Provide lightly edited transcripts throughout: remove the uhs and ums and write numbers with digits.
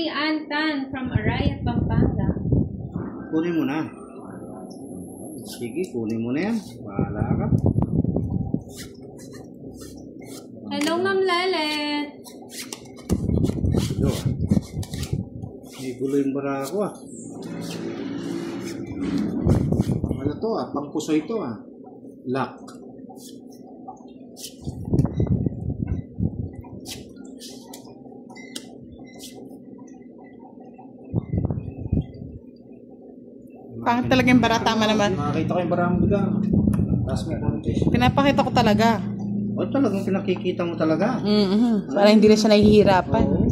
Mami Antan from Arayat, Pampanga. Kunin mo na. Sige, kunin mo na yan. Bahala ka. Hello, Ma'am Lalet. Ito. May gulo yung bara ako ah. Ano to ah? Pangpuso ito ah. Lock. Pangit talaga yung bara, tama naman. Makakita ko yung barang bigang. Tapos may connotation. Pinapakita ko talaga. O talagang pinakikita mo talaga. Para hindi na siya nahihirapan. Oo.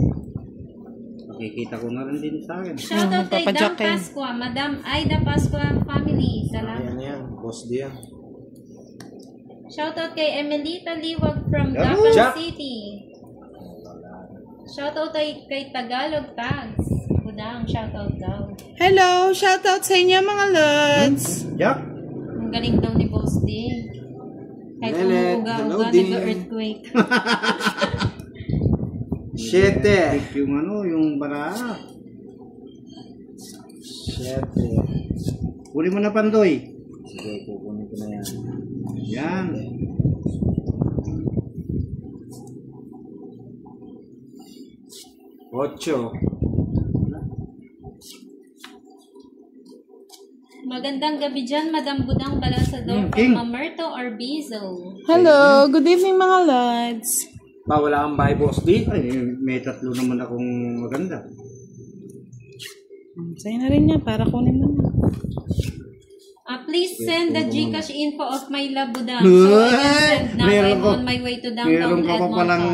Nakikita ko na rin din sa akin. Shoutout kay Dam Pascua, Madam Aida Pascua family. Salamat. Ayan yan. Boss Dia. Shoutout kay Emelita Liwag from Yan. Dapan Jack. City. Shoutout kay Tagalog Tags. Budang, shoutout daw. Hello! Shoutout sa inyo mga lods! Jack? Ang galing daw ni Boss D. Kahit Lelet, umuuga-uga, hello, D. nag-earthquake. Shete. Big yung ano, yung bara. Shete. Kunin mo na Pandoy. Sige, kukunin ko na yan. Yan. Ocho. Magandang gabi dyan, Madam Budang Balasador King. from Mamerto Orbizo. Hello! Good evening mga lods! Pa, wala kang bahay, Boss D? Ay, may tatlo naman akong maganda. Sa'yo na rin yan, para kunin mo na. Please send the Gcash info of my love, Budang. So I can send now. I'm on my way to downtown Meron ka pa palang...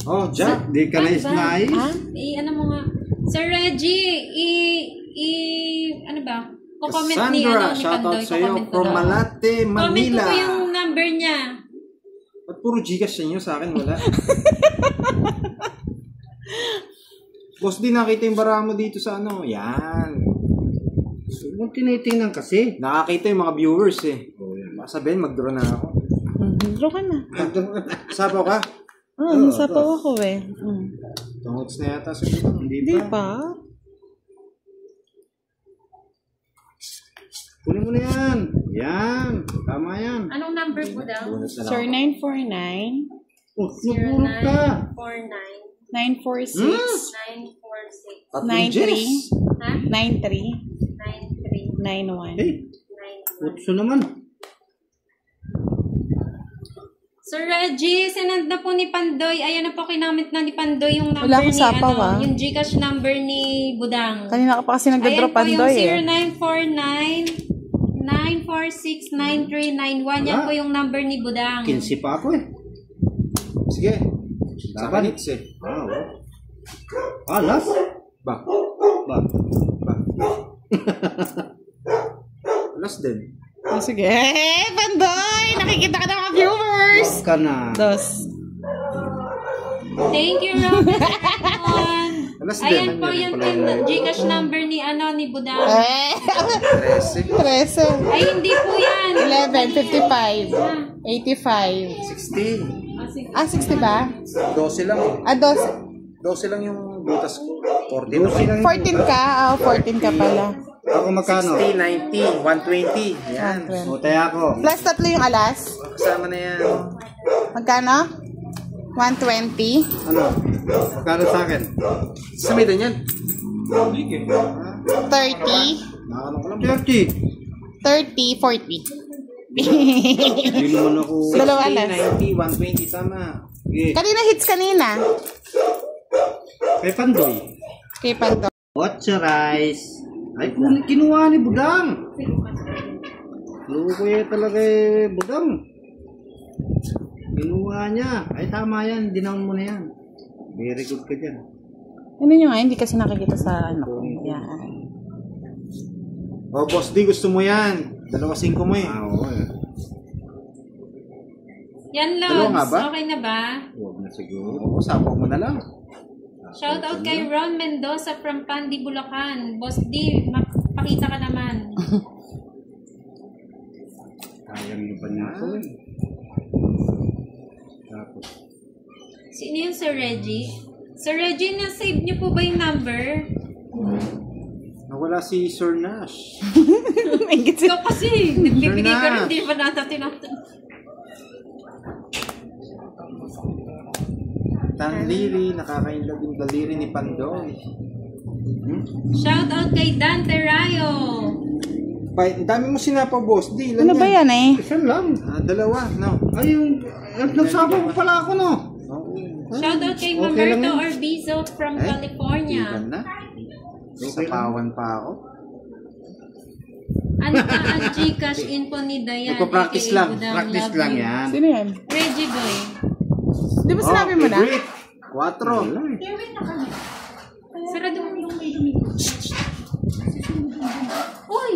Oh, Jack. Di ka na isnais. Ano mo nga? Sir Reggie, ano ba? Ko-comment ni Cassandra, ni shoutout Pandoy. sa'yo Ko-comment ko from daw. Malate, Comment ko Manila. po yung number niya. Ba't puro Gcash inyo? Sa akin wala. Boss D, nakita yung bara mo dito sa ano? Yan. Huwag tinitingnan kasi. Nakakita yung mga viewers eh. Oh, yan. Baka sabihin, mag-draw na ako. Draw ka na. Sabaw ka? Nasapaw ako eh. Tungots na yata siguro. Hindi Di pa. pa? Kunin mo na yan. Yan. Tama yan. Anong number po daw? Bonus na lang Sir, ako. 949 Oh, napulot ka. 0949 946 946 Tatlong Jess. ha? 93 93 91. Hey, utso naman. Sir Reggie, sinend na po ni Pandoy. Ayan na po, kinamit na ni Pandoy yung number Wala akong ni sapaw, yung Gcash number ni Budang. Kanina ka pa kasi nag-draw Ayan po yung Pandoy eh. 0949-946-9391. Yan po yung number ni Budang. 15 pa ako eh. Sige. Sa Laban. kanits eh. Last. Ba? Ba? Last din. Oh, sige. Pandoy! Nakikita ka ng mga viewers! Huwag ka na. Dos. Thank you, Robert. Last Ayan din. po yung Gcash number ni ni Budang. 13. 13. Ay, hindi po yan. 11, 55, 85. 16. Ah, sige. 60 ba? 12 lang. 12. 12 lang yung butas ko. 14 12 lang. 14 ka? 14 ka pala. Ako magkano? 60, 90, 120. Yan. Utay ako. Plus tatlo yung alas. Kasama na yan. Magkano? 120. Ano? Magkano sa akin? Sa may yan. 30. Nakakano ko lang. 30. 30, 40. Hindi naman ako. Dalawa alas. 90, 120. Tama. Okay. Kanina hits kanina. Kay Pandoy. Kay Panto. What's your rice? Ay, kinuha ni Budang. Luko yan talaga eh, Budang. Kinuha niya. Ay, tama yan. Dinaon mo na yan. Very good ka dyan. Ano nyo nga, hindi kasi nakikita sa ano. Yan. Oh, Boss D, gusto mo yan. 2.5 mo eh. Oo eh. Yan, Dalawa nga Lods. ba? Okay na ba? Huwag na siguro. Oo, sabaw mo na lang. Shoutout kay Ron Mendoza from Pandi, Bulacan. Boss D, pakita ka naman. Kayang iba niya ako eh. Tapos. Sino yung Sir Reggie? Sir Reggie, save niyo po ba yung number? Nawala si Sir Nash. Ikaw kasi, nagbibigay ka rin, hindi ba natatinatan? Tanliri, nakakainlove yung daliri ni Pandoy. Shout out kay Dante Rayo. Ang dami mo sinapa, boss. Di, Ano ba yan eh? Isa lang. Dalawa, no? Ay, yung... Nagsama ko pala ako, no? Shout out kay Okay lang Mamerto yun. Orbizo from California. Iban na. Sapawan pa ako. Ano pa ang Gcash info ni Dayan? Nagpa-practice aka lang. Budang Practice Love lang You? yan. Sino yan? Reggie Boy. Di ba sinabi mo na? 4. Sarado mo yung may dumi. Uy!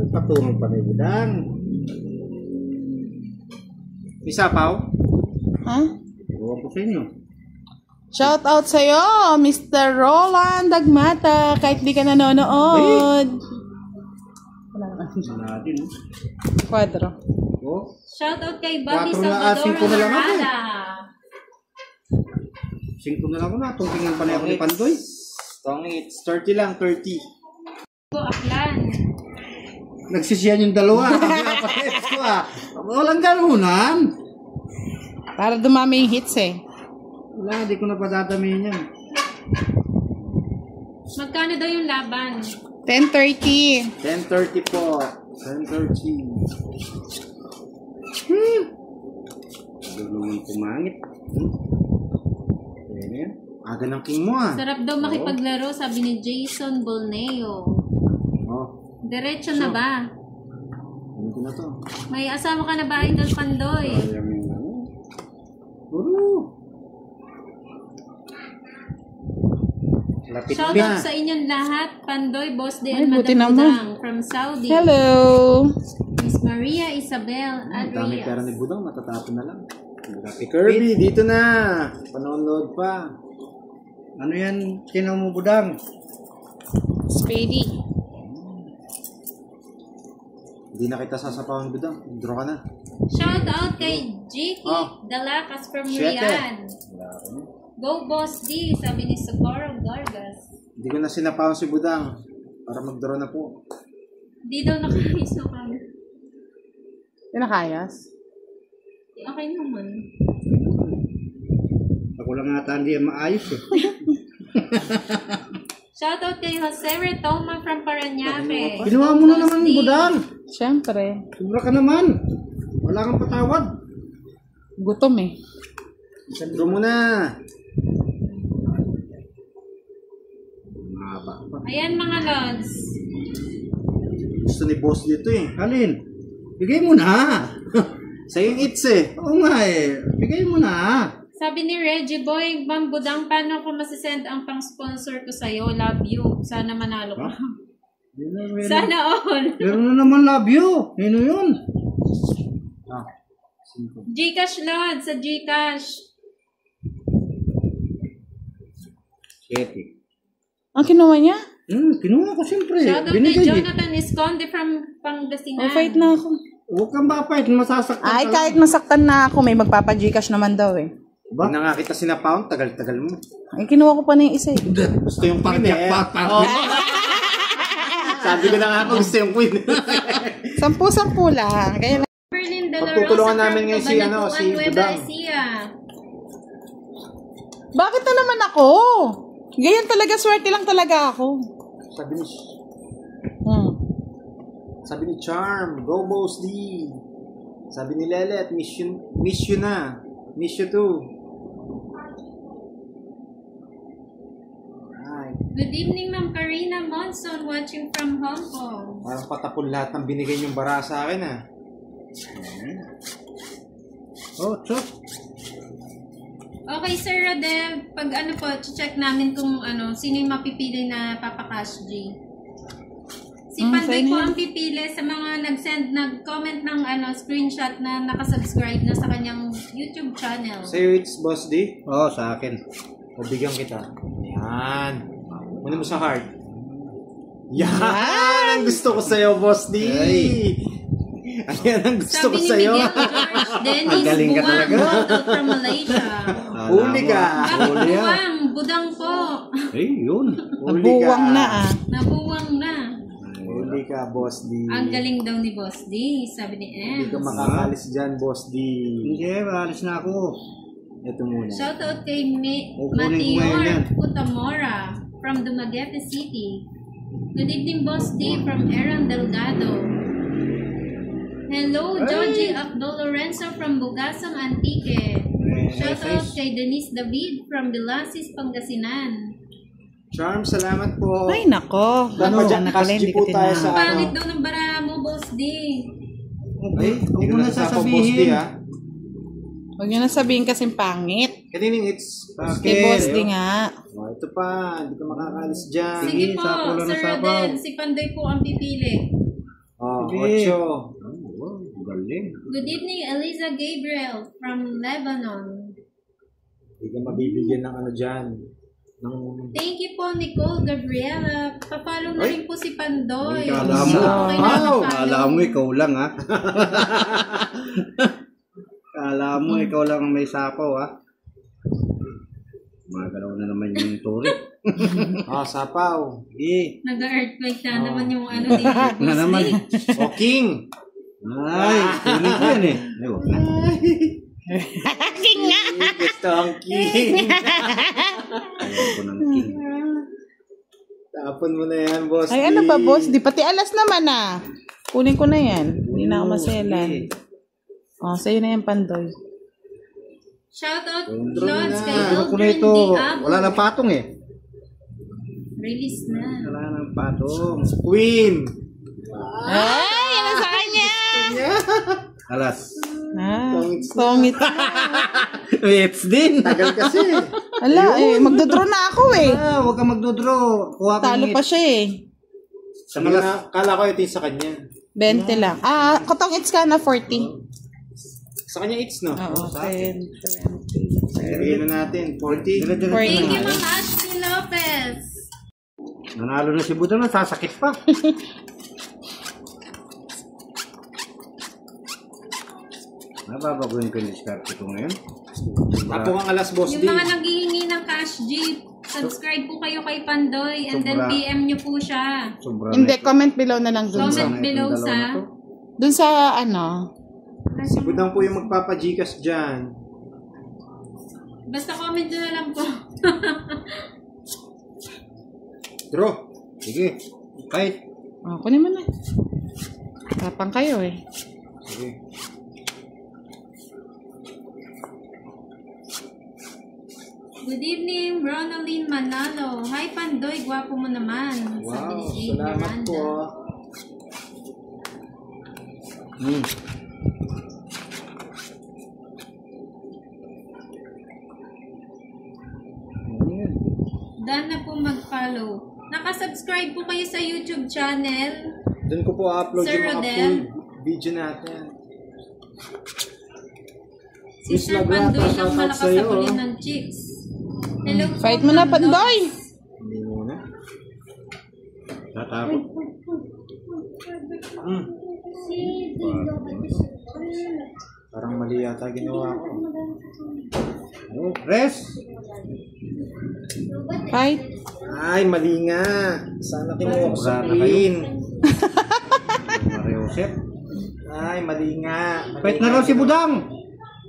Patungan pa ni Budang. Isa pa, Ha? Ewan ko sa inyo. Shout out sa'yo, Mr. Roland Dagmata, kahit di ka nanonood. Natin, no? Kwadro. Oh. Shout out kay Bobby 4 na, Salvador 5 na lang ako. Morala. 5 na lang ako na. Tungtingan pa na ako ni Pandoy. Tongits. 30 lang, 30. Ko Aklan. Nagsisiyan yung dalawa. Sabi ako pa text ko, ah. Walang ganunan. Para dumami yung hits eh. Wala, di ko na padadamihin yan. Magkano daw yung laban? 10:30. 10:30 po. 10:30. Dulungan kumangit. Ayan yan. Aga ng king mo, ah. Sarap daw makipaglaro, sabi ni Jason Bolneo. Oh, Diretso na ba? ano ko na to? May asawa ka na ba, Idol Pandoy? Ayan yung ano. Puro. Lapit Shout na. out sa inyong lahat, Pandoy, Boss D, Ay, and buti Madam naman. Budang from Saudi. Hello. Miss Maria Isabel Ang dami pera Adrias. ni Budang, matatapon na lang. Kirby, dito na. Panonood pa. Ano yan? Sino mo, Budang? Spady. Hindi na kita sasapawan, Budang. Draw ka na. Shout out kay Jiki Dalakas from Siete. Riyadh. Go Boss D, sabi ni Socorro Gargas. Hindi ko na sinapawan si Budang. Para mag-draw na po. Di daw nakakis na kami. Pinakayas. Okay naman. Ako lang ata hindi yan maayos, eh. Shout out kay Jose Retoma from Parañaque. Ginawa mo na naman, Budang. Siyempre. Sobra ka naman. Wala kang patawad. Gutom eh. Draw mo na. Mahaba pa. Ayan mga lods. Gusto ni boss dito eh. Alin? Bigay mo na. Sa'yo yung its eh. Oo nga eh. Bigay mo na. Sabi ni Reggie Boy, Ma'am Budang, paano ko masasend ang pang-sponsor ko sa'yo? Love you. Sana manalo ka. Sana all. Meron na naman love you. Sino yun? Ah, 5. Gcash lods sa Gcash. 7. Ang kinuha niya? Kinuha ko siyempre. Shout out kay Binigay eh. Jonathan Esconde from Pangasinan. Oh, fight na ako. Huwag kang mapait. Masasaktan Ay, ka kahit lang. masaktan na ako, may magpapa-Gcash naman daw eh. Ba? Hindi na nga kita sinapawan. Tagal-tagal mo. Ay, kinuha ko pa na yung isa eh. Gusto yung queen eh. Parang Sabi ko na nga ako gusto yung queen. 10-10 lang. Kaya lang. Berlin De La Pagtutulungan Rosa namin from ngayon si, ano, si Cabanatuan, Nueva Budang. Ecija. Bakit na naman ako? Ganyan talaga, swerte lang talaga ako. Sabi ni Charm, go Boss D. Sabi ni Lelet, miss you na. Miss you too. Alright. Good evening, Ma'am Karina Monson, watching from Hong Kong. Parang patapon lahat ng binigay niyong bara sa akin ah. Oh, chok. Okay, Sir Rodel, pag ano po, check namin kung ano, sino yung mapipili na Papa Cash G. Si Pandoy sino po yun? ang pipili sa mga nag-comment ng ano, screenshot na nakasubscribe na sa kanyang YouTube channel. Sa'yo it's Boss D. Oh, sa akin. O, bigyan kita. Yan. Ano mo sa heart? Yan! Ang gusto ko sa'yo, Boss D! Ayan ang gusto ko sa'yo. Sabi ni Miguel George Dennis Ang galing ka Buwang, talaga. model from Malaysia. Huli ka. Bakit Huli yan. buwang? Budang po. Yun. Huli Nabuwang ka. na ah. Nabuwang na. Huli ka, Boss D. Ang galing daw ni Boss D, sabi ni Hindi Ems. ka makakalis dyan, Boss D. Hindi, maalis na ako. Ito muna. Shoutout kay Kukunin ko ngayon yan. Matior Putamora from Dumaguete City. Good evening, Boss D from Aaron Delgado. Hello, Joji Abdul Lorenzo from Bugasang Antique. Shoutout kay Denise David from Delasis, Pangasinan. Charm, salamat po. Ay, nako. Ano, Sana pala cash hindi po ko tayo sa tinawag. Pangit daw ng bara mo, Boss D. Ay, huwag mo na Boss D, sasabihin. ha? Huwag nyo na sabihin kasing pangit. Kanining it's... Kay Boss D nga. Oh, ito pa, hindi ka makakalis dyan. Sige po, sapaw lang ng Sir sapaw. Aden, si Pandoy po ang pipili. Oh, Sige. 8. Wow, galing. Good evening, Eliza Gabriel from Lebanon. Hindi ka mabibigyan ng ano dyan. Ng... Thank you po, Nicole Gabriela. Papalo na Ay. rin po si Pandoy. Kala mo, Okay na Wow. mag-follow. kala mo ikaw lang ha. Kala mo ikaw lang ang may sapaw ha. Magalaw na naman yung turi. Oh, sapaw. Sige. Nag-earthquake na naman yung ano ni Na naman. O, king. Ay, kunin ko yan eh. Ay, wag na. King nga. Gusto ang king. Ayaw ko ng king. Tapon mo na yan, Boss Ay, D. ano ba, Boss D? Pati alas naman ah. Kunin ko na yan. Hindi na ako maselan. Oh, sa'yo na yan, Pandoy. Shoutout Control Lods na. kay Ano ko na Eldrin ito? Diabo. Wala nang patong eh. Release na. Wala nang patong. Queen. Ay, ano sa kanya? Alas. Ah, Tongits na. tongit. It's din. Tagal kasi. Ala, eh, magdodraw na ako eh. Ah, huwag kang magdodraw. Kuha ka Talo ng pa siya eh. Sa Sige malas. na, kala ko ito yung sa kanya. 20 lang. Ah, kotong it's ka na 40. Sa kanya it's, no? Oo, 10, 20. Bigyan na natin. 40. Dire-dire Thank na. you, Ma'am Ashley Lopez. Nanalo na si Budang, nasasakit pa. Nababaguhin ko yung diskarte ko ngayon. Ako ang alas, Boss Yung D. mga naghihingi ng cash jeep, subscribe po kayo kay Pandoy and then Sobra. PM nyo po siya. Sobra Hindi, na ito. comment below na lang dun. Comment below Itong dalawa sa... na to. Dun sa ano. Si Budang po yung magpapajikas dyan. Basta comment nyo na lang po. Draw. Sige. Kahit. Oh, kunin mo na. Tapang kayo eh. Sige. Good evening, Ronaline Manalo. Hi, Pandoy. Gwapo mo naman. Sabi Wow, ni Jane salamat Miranda. po. Dan na po mag-follow. Nakasubscribe po kayo sa YouTube channel. Doon ko po upload Sir yung mga Rodel. full video natin. Si Miss Sir Lagrata, Pandoy ang shoutout malakas sa'yo, sa kulin oh. ng chicks. Hello po, Fight mo na, Pandoy! Hindi muna. Tatakot. Parang mali yata ginawa ko. Oh, rest. Fight. Ay, mali nga. Sana kinuha ko sa Wala na kayo. Queen. Mario Josep. Ay, mali nga. Kahit na raw si Budang.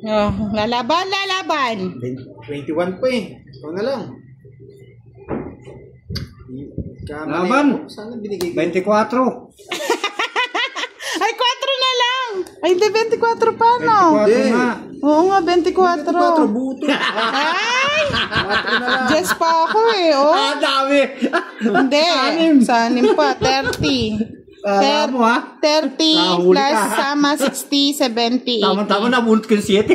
Oh, lalaban, lalaban. 21 pa eh. Ikaw na lang. Kamali Laban. ako. Sana binigay ko. 24. Ay, 4 na lang. Ay, hindi, 24 pa, no? 24 nga. Oo nga, 24. 4 buto. Ay! 4 na lang. Just pa ako eh, oh. Ah, dami. Hindi. Sa 6 pa, 30. Kala mo ha. 30 Nahuli plus ka. sama 60, 70, 80. Tama-tama na bunot ko yung 7.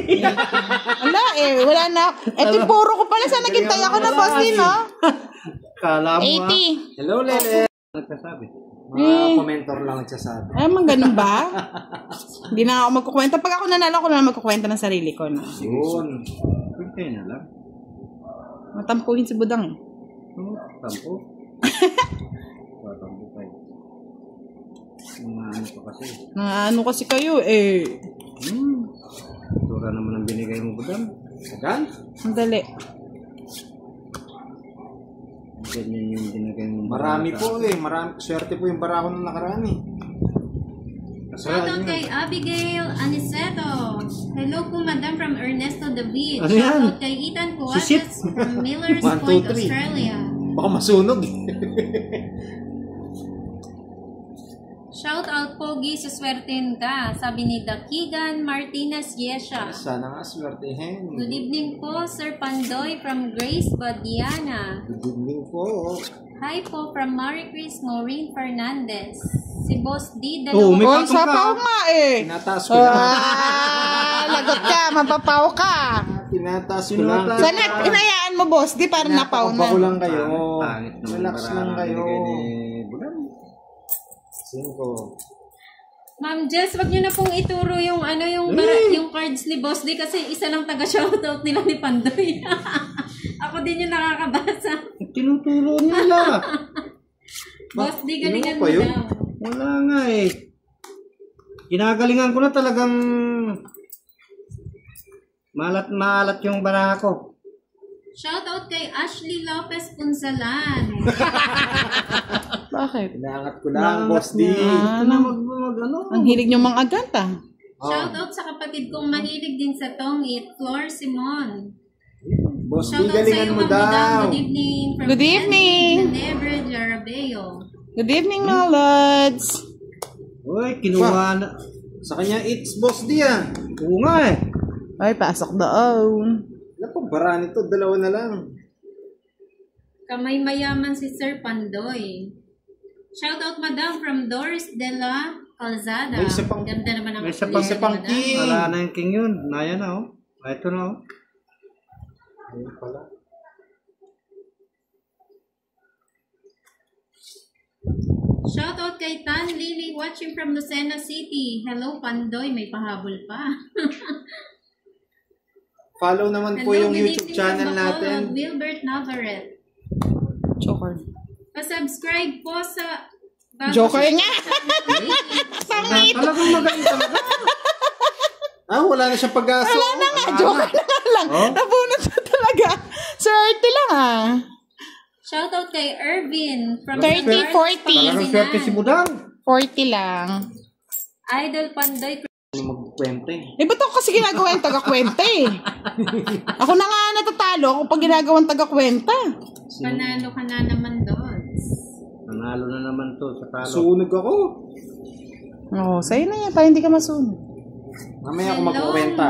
Wala eh, wala na. Ito puro ko pala sa naghintay ako na boss din, no? Kala mo ha. 80. Hello, Lele. Nagkasabi. Mga commentor lang nagsasabi. Ay, man ganun ba? Hindi na ako magkukwenta. Pag ako nanalo, ako na lang magkukwenta ng sarili ko. No? Yun. Pwede na lang. Matampuhin si Budang eh. Tampo. Tampo pa eh. Mga ano pa kasi. Ano kasi kayo eh. Tura naman ang binigay mo, Budang. Agan? Madali. Ganyan yung binigay mo. Marami po eh. Swerte po yung barako nung nakaraan eh. Shoutout kay Abigail Aniceto. Hello po, Madam from Ernesto David. Ano yan? Shoutout kay Ethan Coates from Millers 1, 2, Point, 3. Australia. Baka masunog eh. Shoutout Pogi sa swerten ka. Sabi ni Dakigan Martinez Yesha. Sana nga swertehin. Good evening po, Sir Pandoy from Grace Badiana. Good evening po. Hi po from Marie Chris Maureen Fernandez. Si Boss D. Oh, may Oy, patong sapaw ka. nga eh. Tinataas ko lang. Lagot ka, mapapaw ka. Tinataas ko lang. Sana inayaan mo, boss. Di parang napaw Tinataas ko na. lang kayo. Pangit naman Relax yung lang barako kayo. binigay ni Budang. 5. Ma'am Jess, wag niyo na pong ituro yung yung cards ni Boss D kasi isa lang taga-shoutout nila ni Pandoy. Ako din yung nakakabasa. Tinuturo nila. Boss D, galingan Ano mo pa yun? daw. Wala nga eh. Ginagalingan ko na talagang malat yung barako. Shoutout kay Ashley Lopez Punsalan. Bakit? Inaangat ko lang, Boss D. Ito na ano. Ang hilig nyo mga aganta. Shoutout sa kapatid kong mahilig din sa tongit, Flor Simon. Boss D, Shoutout sa galingan iyo, mo Ma'am Budang. daw. Good evening. From Good evening. Ginebra Jarabeo. Good evening, mga lods. Uy, kinuha na. Sa kanya, it's Boss D ah. Oo nga eh. Ay, pasok doon. Wala po, bara nito. 2 na lang. Kamay mayaman si Sir Pandoy. Shoutout Madam from Doris de la Calzada. May isa pang- Ganda naman ang may isa apelido pang ni Madam. king. Wala na yung king yun. Naya na oh. Ito na oh. Ayun pala. Shoutout kay Tan Lily watching from Lucena City. Hello Pandoy, may pahabol pa. Follow naman po Hello, yung good YouTube evening channel from Bacolod, natin. Wilbert Navarrete. Joker. Pa-subscribe po sa Joker nga! Talagang magaling talaga. Wala na siyang pag-aso. Wala na nga, joker na nga lang. Oh? Nabunot siya talaga. Swerte lang ah. Shoutout kay Irvin from 30, 40. Talagang swerte si Budang. 40 lang. Idol Pandoy. Magkwenta eh. Eh, ba't ako kasi ginagawa yung taga-kwenta eh? Ako na nga natatalo ako pag ginagawang taga-kwenta. Panalo ka na naman doon. Nanalo na naman to sa talo. Sunog ako. Oo, sa'yo na yan. Para hindi ka masunod. Mamaya ako magkwenta.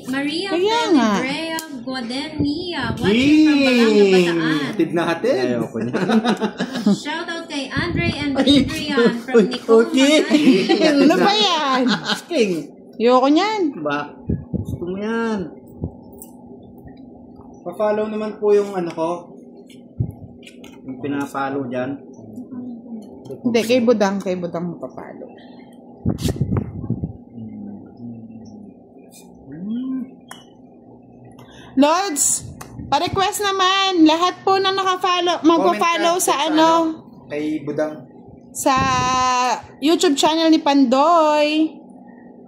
Maria Kaya nga. Felibrea Guadenia. Watching from Balanga, Bataan. Hatid natin. Ayoko niya. Shoutout kay Andre and Adrian from Nicole Okay. Magani. Ano ba yan? King. Ayoko niyan. Ba? Gusto mo yan. Pa-follow naman po yung ano ko. Yung pinapalo dyan. Hindi, kay Budang. Kay Budang mapapalo. Lods, pa-request naman. Lahat po na naka-follow, magpa-follow Comment sa ka ano, Kay Budang. sa YouTube channel ni Pandoy.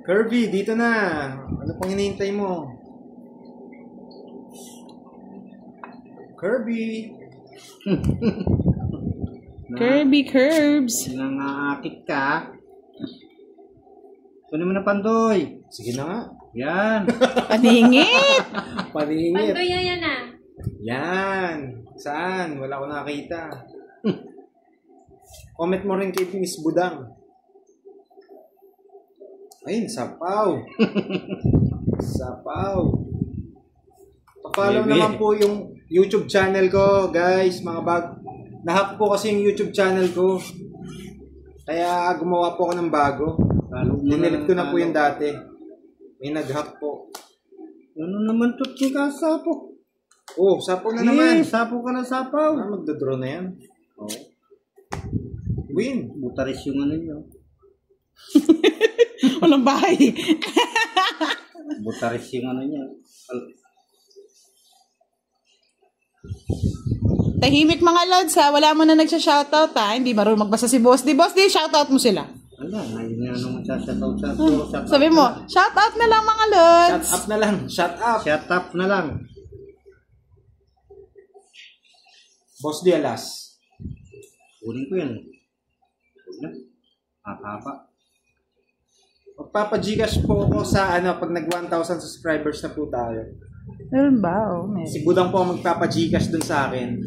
Kirby, dito na. Ano pang hinihintay mo? Kirby. Kirby Curbs. Nangaakit ka. Kunin mo na Pandoy. Sige na nga. Yan. Paningit. Paningit. Pandoy yan na. Yan. Saan? Wala ko nakakita. Comment mo rin kay Miss Budang. Ayun, sapaw. Sapaw. Pa-follow Maybe. naman po yung YouTube channel ko, guys. Mga nahack po kasi yung YouTube channel ko. Kaya gumawa po ako ng bago. Dinilit ko na po yung dati. May nag-hack po. Ano naman to? Sapo. Oh, sapo na naman. Sapo ka na sapaw. Magdodraw na yan. Oh. Win. Butaris yung ano nyo. Walang bahay. Butaris yung ano nyo. Tahimik mga lods ha. Wala mo na nagsha-shoutout ha. Hindi marunong magbasa si Boss D. Boss D, shoutout mo sila. Wala, ngayon na naman shoutout. Sabi mo, shoutout na lang mga lods. Shut up na lang. Shut up. Shut up na lang. Boss D, alas. Kunin ko yan. Huwag na. Hapa. Magpapa-Gcash po ako sa pag nag 1,000 subscribers na po tayo. Meron ba? Oh, meron. Si Budang po ang magpapa-Gcash dun sa akin.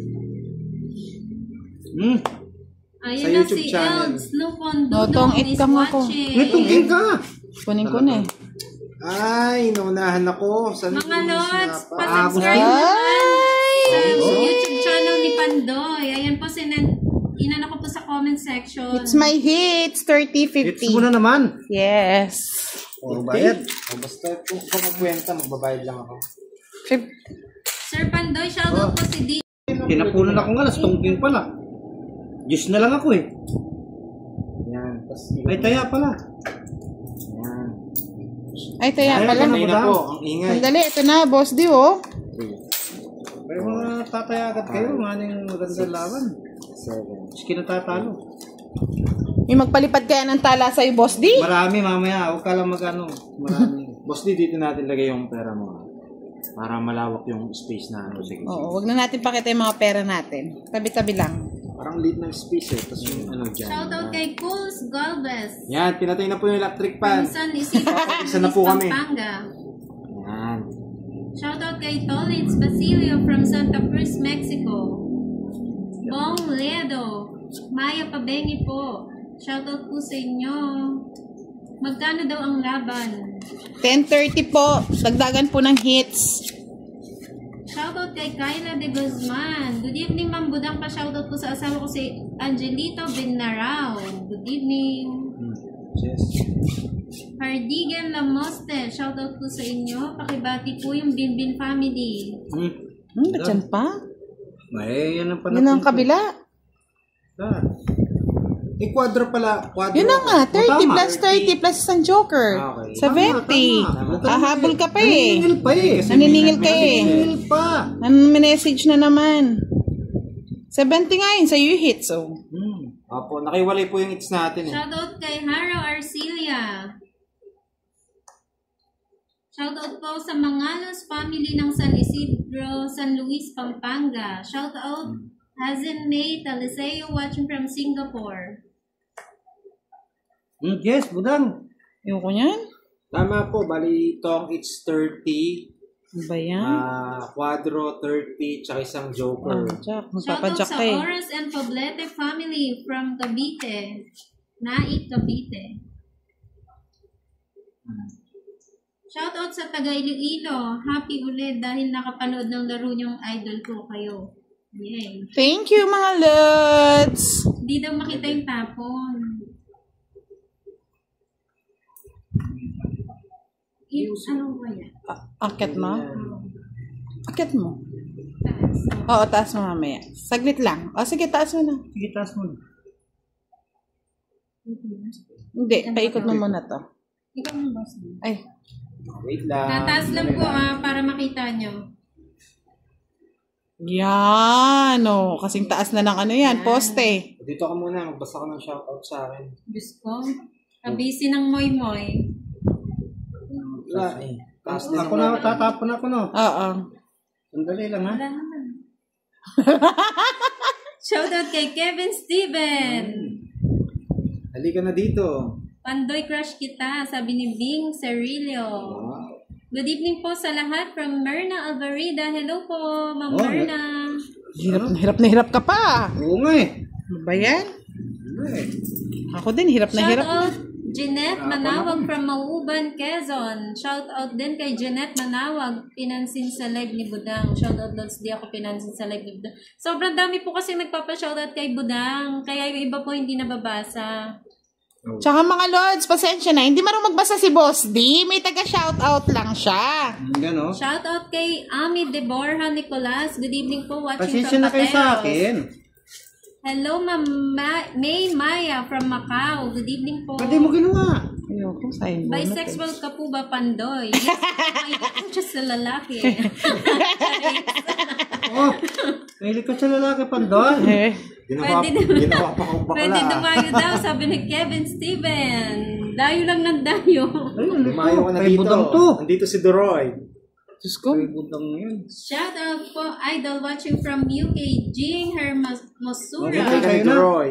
Ayun Sa na YouTube si channel. Elds. No Pondo Notong is itkang ako. watching. Itungkin ka. Kunin ko na eh. Ay, naunahan ako. Saan Mga lods, pa? pa-subscribe naman sa Oh. YouTube channel ni Pandoy. Ayan po, inano ko po sa comment section. It's my hits, 30-50. Hits mo na naman. Yes. O, bayad. Basta kung magkwenta, magbabayad lang ako. Sir Pandoy, shoutout po si D. Kinapunan ako nga, tungking pala. Diyos na lang ako eh. Yan. Ay, taya pala. Yan. Ay, taya Ay, pala. Kanay na po, ang ingay. Sandali, ito na, Boss D, oh. Pero mga tataya agad kayo, maning magandang laban. 7. Mas kinatatalo. May magpalipad kaya ng tala sa'yo, Boss D? Marami mamaya, huwag ka lang magano. Marami. Boss D, dito natin lagay yung pera mo. Para malawak yung space na Sige. Oo, wag na natin pakita yung mga pera natin. Tabi-tabi lang. Parang lead ng space eh. Tapos yung dyan. Shoutout kay Cools Galvez. Yan, pinatay na po yung electric fan. From San Isidro, Isa na po kami. Pampanga. Yan. Shoutout kay Tolitz Basilio from Santa Cruz, Mexico. Bong Ledo. Maya Pabengi po. Shoutout po sa inyo. Magkano daw ang laban? 10:30 po. Dagdagan po ng hits. Shoutout kay Kyla de Guzman. Good evening, Ma'am Budang. Pa-shoutout po sa asawa ko si Angelito Benarao. Good evening. Yes. Hardigan Lamoste. Shoutout po sa inyo. Pakibati po yung Binbin family. Ba't yan pa? Ay, yan ang Yun ang kabila. Quadro pala. Quadro. Yun na nga. 30 Tama. plus 30 plus isang joker. Okay. 70. Tama. Hahabol ka pa eh. Naniningil pa eh. Naniningil ka eh. Naniningil pa. Message na naman. 70 nga yun. Sa'yo yung hits. Oh. Opo, nakiwalay po yung hits natin eh. Shoutout kay Haro Arcilia. Shoutout po sa Mangalos family ng San Isidro, San Luis, Pampanga. Shoutout Hazen May Taliseo watching from Singapore. Yes, Budang. Ayoko niyan. Tama po, bali itong it's 30, Ano ba yan? quadro 30, tsaka isang joker. Jack. Shoutout Magpapadyak sa ka eh. Oras and Poblete family from Cavite. Nait, Cavite. Shoutout sa taga Iloilo. Happy ulit dahil nakapanood ng laro niyong idol ko kayo. Yay. Thank you mga lods. Hindi daw makita yung tapon. Ano ba yan? Akit mo? Akit mo? Taas. Oo, taas mo mamaya. Saglit lang. O sige, taas mo na. Sige, taas mo. Hindi, paikot mo muna to. Ikaw ang boss. Ay, Wait lang. Tataas lang po para makita nyo. yan o. Kasing taas na ng ano yan, poste. Dito ka muna, magbasa ka ng shoutout sa akin. Diyos ko. Kabisi ng moy-moy. Wala eh. Taas din Ako na, tatapon ako no. Oo. Sandali lang ha. Wala naman. Shoutout kay Kevin Steven. Halika na dito. Pandoy crush kita, sabi ni Bing Cerilio. Good evening po sa lahat from Myrna Alvarida. Hello po, Ma'am Myrna. Hirap ka pa. Oo nga eh. Ano ba yan? Ako din, hirap na hirap. Shoutout Jeanette Manawag from Mauban, Quezon. Shoutout din kay Jeanette Manawag, pinansin sa live ni Budang. Shoutout Lods, di ako pinansin sa live ni Budang. Sobrang dami po kasi nagpapa-shoutout kay Budang, kaya yung iba po hindi nababasa. Tsaka mga lods, pasensya na. Hindi marunong magbasa si Boss D. May taga-shoutout lang siya. Yan o. Shoutout kay Ami Deborah Nicolas. Good evening po, watching Pasensya from na kayo sa Pateros. akin. Hello, Ma'am May Maya from Macau. Good evening po. Pwede mo ginawa. Ayoko, sayang mo. Bisexual ka po ba, Pandoy? Yes, may po siya sa lalaki. Oh, mahilig ka sa lalaki, Pandoy. Ginawa pa akong Pwede bakla. dumayo daw, sabi ni Kevin Steven. Dayo lang ng dayo. Ayun, Lumayo ka na kay dito. Budang to. Nandito si Doroy. Diyos ko. Kay Budang yan. Shout out po, idol watching from UK, Jing Hermosura. Nandito ka ni Kayo na. Doroy.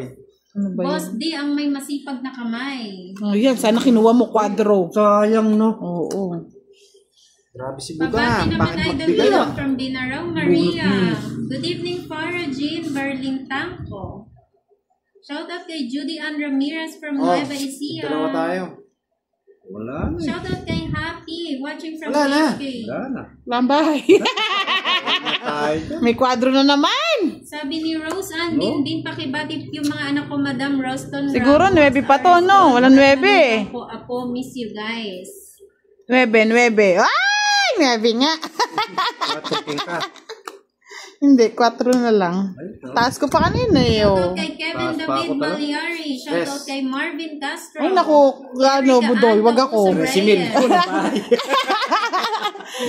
Ano ba Boss yan? D ang may masipag na kamay. Oh, yan. Sana kinuha mo quadro. Sayang, no? Oo. Grabe si Pabati Budang. naman Bakit idol magbigay Lilo ah? from Dinaraw Maria. Good evening, Farah Jean Barlintangco. Shout out kay Judy Ann Ramirez from Nueva Ecija. Dalawa tayo. Wala na. Shout out kay Happy watching from Wala na. UK. Wala na. Lambay. Tayo dyan. May quadro na naman. Sabi ni Rose Ann, din pakibati yung mga anak ko, Madam Roston Siguro, Ramos. 9 pa to, no? Walang 9. Apo, miss you guys. 9. Ay! 9 nga. Matuking ka. Hindi, 4 na lang. Taas ko pa kanina eh. Shoutout Oh. kay Kevin Taas pa David ako pala. Baliari. Shoutout Yes. kay Marvin Castro. Ay, naku, ano, Erica Budoy, wag Anto ako. Reyes. Simil ko na tayo.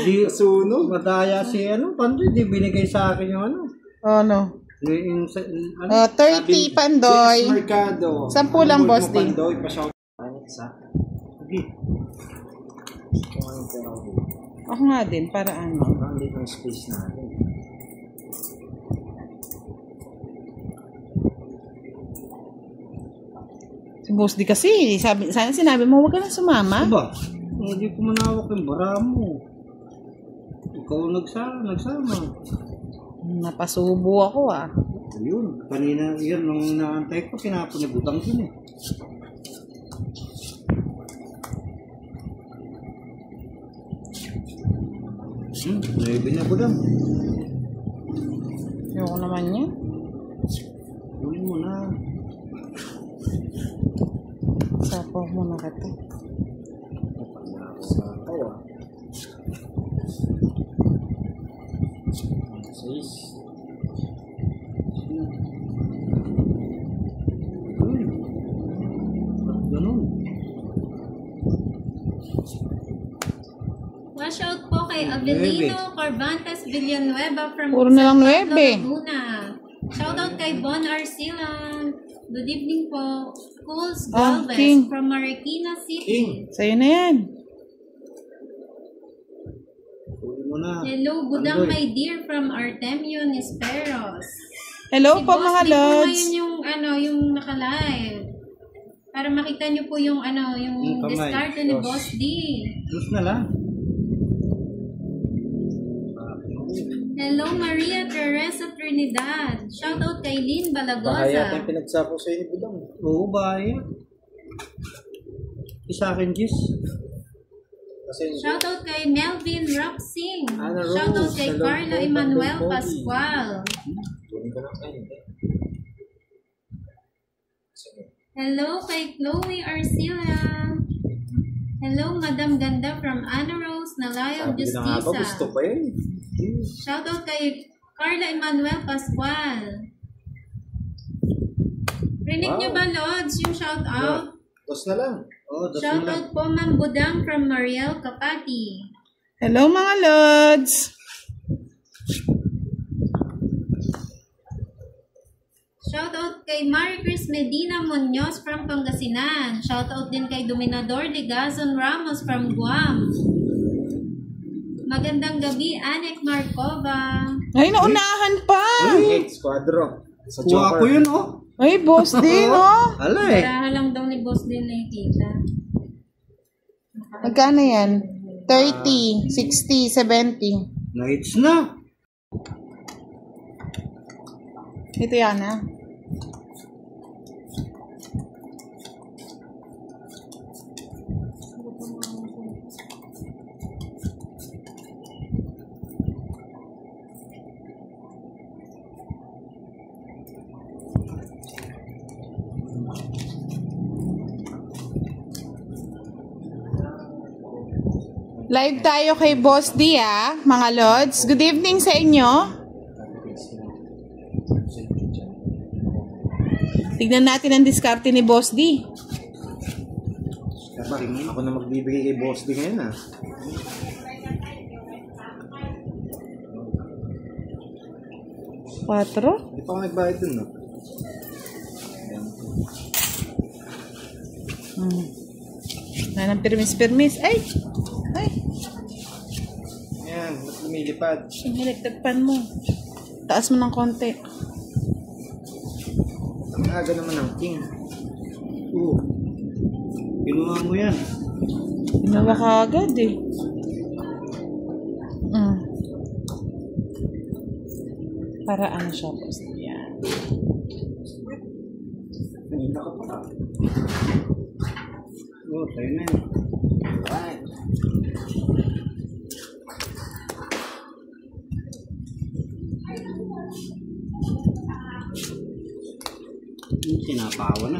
Di, Sunog. madaya si ano, Pandoy, di binigay sa akin yung ano. Ano? Yung, ano? 30, Pandoy. Yes, Mercado. 10 lang, Ang boss mo, D. Pandoy, pa-shout. Sa. Sige. Kung anong pera ko. Ako nga din, para ano. Parang dito ang space natin. Si Boss D kasi, sana sinabi mo, huwag ka na sumama. Aba, hindi ko manawak yung bara mo. Ikaw nagsama. Napasubo ako ah. Ayun, kanina yun, nung inaantay ko, pinapanibutan ko eh. Naibi na ko dam. Ayoko naman yan. Kunin mo na. Sapaw mo na kita. Sapaw ah. 6. Uy. Ba't ganun? Wash out po kay Avelino Corvantes Villanueva from Puro na lang San Pablo, 9. Laguna. Shout out kay Bon Arcila. Good evening po. Cools Ah, Galvez King. from Marikina City. King. Sa'yo na yan. Kunin mo na. Hello, Budang Pandoy. my dear from Artemio Nisperos. Hello Si po Boss mga D po lods. ngayon yung naka-live. Para makita niyo po yung yung Kamay. discard ni Boss. Boss D. Plus na lang. Hello, Maria Teresa Trinidad. Shoutout kay Lynn Bahaya Balagosa. tayong pinagsapo sa'yo ni Budang. Oo ba yan? Isa akin, Gis. Kasi Shoutout kay Melvin Roxing. Ana Rose. Shoutout kay Hello Carlo po, Emmanuel Bandung Pogi. Pascual. tuloy ka lang kayo. Sige. Hello kay Chloe Arcila. Hello, Madam Ganda from Ana Rose, Nalayag Sabi na nga ba, gusto Justiza. pa yun. Shoutout kay Carla Emmanuel Pascual. Rinig Wow. niyo ba, Lods, yung shoutout? Tapos na lang. Oo, das na lang. Shoutout po, Ma'am Budang from Mariel Kapati. Hello mga lods. Shoutout kay Marie Chris Medina Munoz from Pangasinan. Shoutout din kay Dominador Ligazon Ramos from Guam. Magandang gabi, Anek Markova. Ay, naunahan pa. Hey, squadro. Sa Kuha ko yun, oh. Ay, boss din, oh. Ala eh. Baraha lang daw ni Boss din nakikita. Magkano yan? 30, 60, 70. Nights na. Ito yan, ha? Live tayo kay Boss D, ah, mga lods. Good evening sa inyo. Tignan natin ang diskarte ni Boss D. Aba, ako na magbibigay kay Boss D ngayon ah. Hindi pa ako nagbayad dun, no? Nanang permis. Ay! Ayan, ba't lumilipad? Hinilagtagpan mo. Taas mo ng konti. Ang aga naman ng king. Oo. Kinuha mo yan. Ginawa ka agad eh. Para ano siya, boss? Yan. Kanina ka pa. Oo, tayo na yan. Right. Sinapawa na.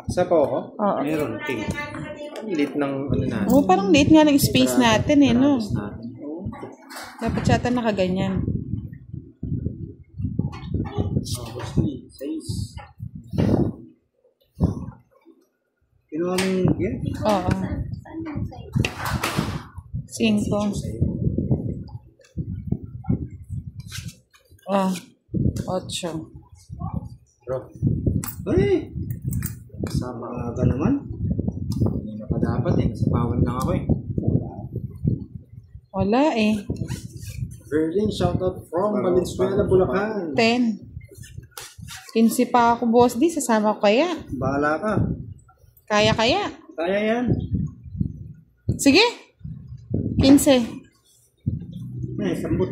Isa po ako? Oo. Meron, king. Ang lit ng ano natin. Oh, parang late nga ng space natin eh, no? Paralis natin. Dapat yata nakaganyan. Size. Kinuha mo yung yan? Oo. 5. Ah, 8. Bro, Ay! kasama ka. Aga naman. Hindi na pa dapat eh. Nasapawan lang ako eh. Wala eh. Berlin, shoutout from Valenzuela, Bulacan. 10. 15 pa ako, boss. Di, sasama ko kaya. Bahala ka. Kaya. Kaya yan. Sige. 15. Ay, sambut.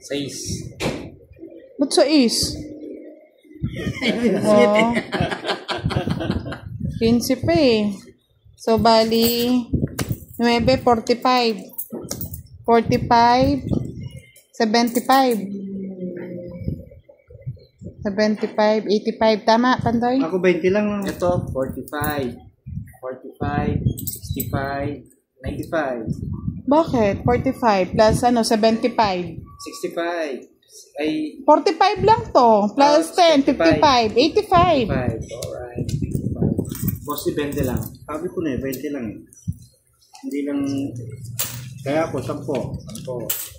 6. Ba't sa is? Oo. 15 pa eh. So, bali, 9, 45. 45, 75. 75, 85. Tama, Pandoy? Ako 20 lang. Ito, 45. 45, 65, 95. Bakit? 45 plus ano, 75. 65. Ay, 45 lang to. Plus 10, 55, 85. 5. Alright. 55. Boss, depende lang. Sabi ko na eh, 20 lang eh. Hindi lang... Kaya ako, 10. 10.